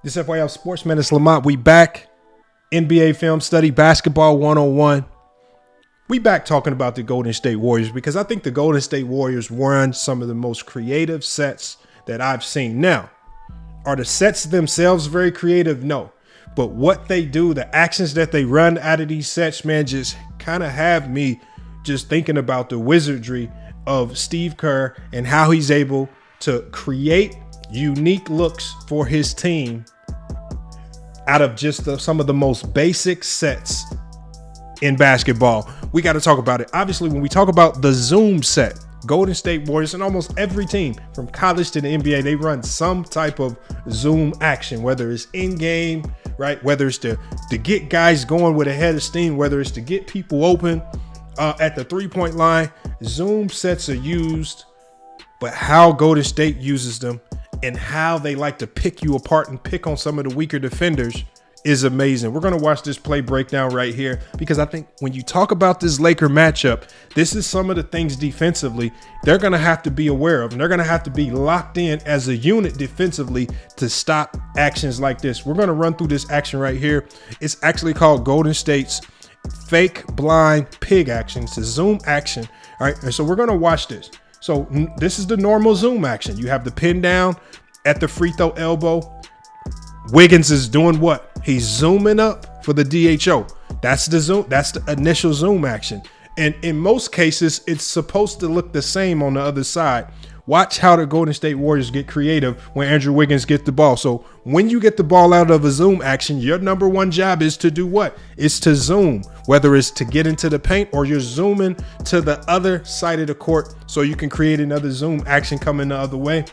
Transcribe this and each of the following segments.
This FYL Sportsman is Lamont. We back. NBA film study, basketball 101. We back talking about the Golden State Warriors because I think the Golden State Warriors run some of the most creative sets that I've seen. Now, are the sets themselves very creative? No. But what they do, the actions that they run out of these sets, man, just kind of have me just thinking about the wizardry of Steve Kerr and how he's able to create unique looks for his team out of just some of the most basic sets in basketball. We got to talk about it. Obviously, when we talk about the Zoom set, Golden State Warriors and almost every team from college to the NBA, they run some type of Zoom action, whether it's in game, right? Whether it's to get guys going with a head of steam, whether it's to get people open at the 3-point line. Zoom sets are used, but how Golden State uses them and how they like to pick you apart and pick on some of the weaker defenders is amazing. We're going to watch this play breakdown right here because I think when you talk about this Laker matchup, this is some of the things defensively they're going to have to be aware of, and they're going to have to be locked in as a unit defensively to stop actions like this. We're going to run through this action right here. It's actually called Golden State's fake blind pig action. It's a Zoom action. All right, and so we're going to watch this. So this is the normal Zoom action. You have the pin down at the free throw elbow. Wiggins is doing what? He's zooming up for the DHO. That's the zoom. That's the initial Zoom action. And in most cases, it's supposed to look the same on the other side. Watch how the Golden State Warriors get creative when Andrew Wiggins gets the ball. So when you get the ball out of a Zoom action, your number one job is to do what? It's to zoom, whether it's to get into the paint or you're zooming to the other side of the court so you can create another Zoom action coming the other way.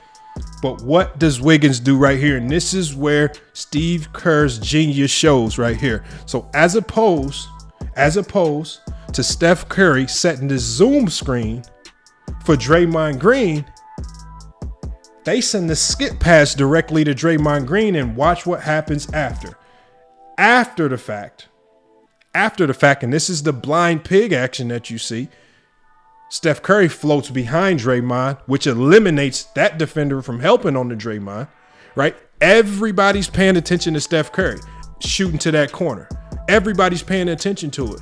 But what does Wiggins do right here? And this is where Steve Kerr's genius shows right here. So as opposed to Steph Curry setting the Zoom screen for Draymond Green, they send the skip pass directly to Draymond Green and watch what happens after. After the fact, and this is the blind pig action that you see, Steph Curry floats behind Draymond, which eliminates that defender from helping on the Draymond, right? Everybody's paying attention to Steph Curry shooting to that corner. Everybody's paying attention to it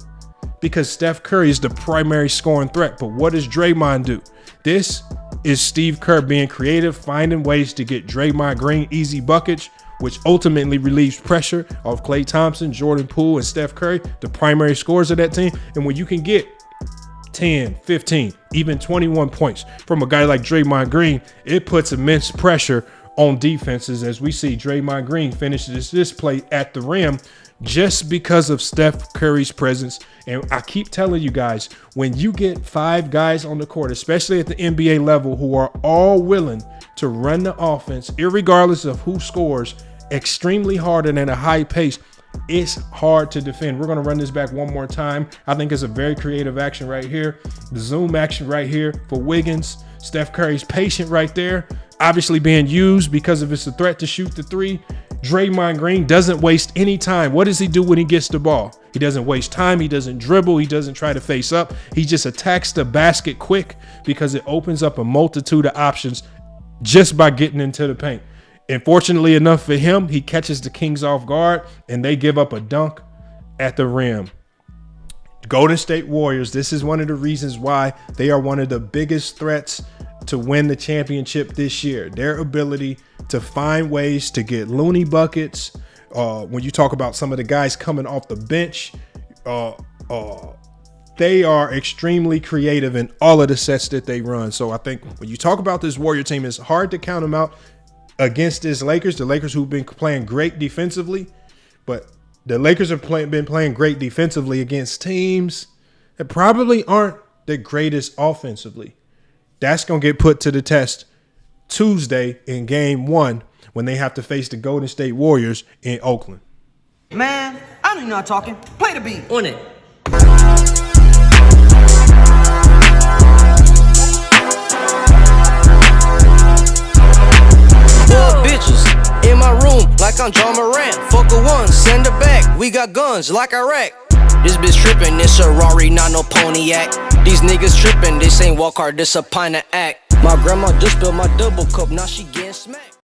because Steph Curry is the primary scoring threat. But what does Draymond do? This is Steve Kerr being creative, finding ways to get Draymond Green easy buckets, which ultimately relieves pressure off Klay Thompson, Jordan Poole, and Steph Curry, the primary scorers of that team. And when you can get 10, 15, even 21 points from a guy like Draymond Green, it puts immense pressure on defenses, as we see Draymond Green finishes this play at the rim just because of Steph Curry's presence. And I keep telling you guys, when you get 5 guys on the court, especially at the NBA level, who are all willing to run the offense, irregardless of who scores, extremely hard and at a high pace, it's hard to defend. We're going to run this back one more time. I think it's a very creative action right here. The Zoom action right here for Wiggins. Steph Curry's patient right there, obviously being used because of it's a threat to shoot the 3. Draymond Green doesn't waste any time. What does he do when he gets the ball? He doesn't waste time. He doesn't dribble. He doesn't try to face up. He just attacks the basket quick because it opens up a multitude of options just by getting into the paint. And fortunately enough for him, he catches the Kings off guard and they give up a dunk at the rim. Golden State Warriors, this is one of the reasons why they are one of the biggest threats to win the championship this year. Their ability to find ways to get looney buckets. When you talk about some of the guys coming off the bench, they are extremely creative in all of the sets that they run. So I think when you talk about this Warrior team, it's hard to count them out against this Lakers, the Lakers who've been playing great defensively, but the Lakers have been playing great defensively against teams that probably aren't the greatest offensively. That's going to get put to the test Tuesday in game 1 when they have to face the Golden State Warriors in Oakland. Man, I know you're not talking. Play the beat. On it. Bitches in my room like I'm John Morant. Fuck a one, send her back. We got guns like Iraq. This bitch trippin', it's a Rari, not no Pontiac. These niggas trippin', this ain't walk hard, this a pint of act. My grandma just spilled my double cup, now she getting smacked.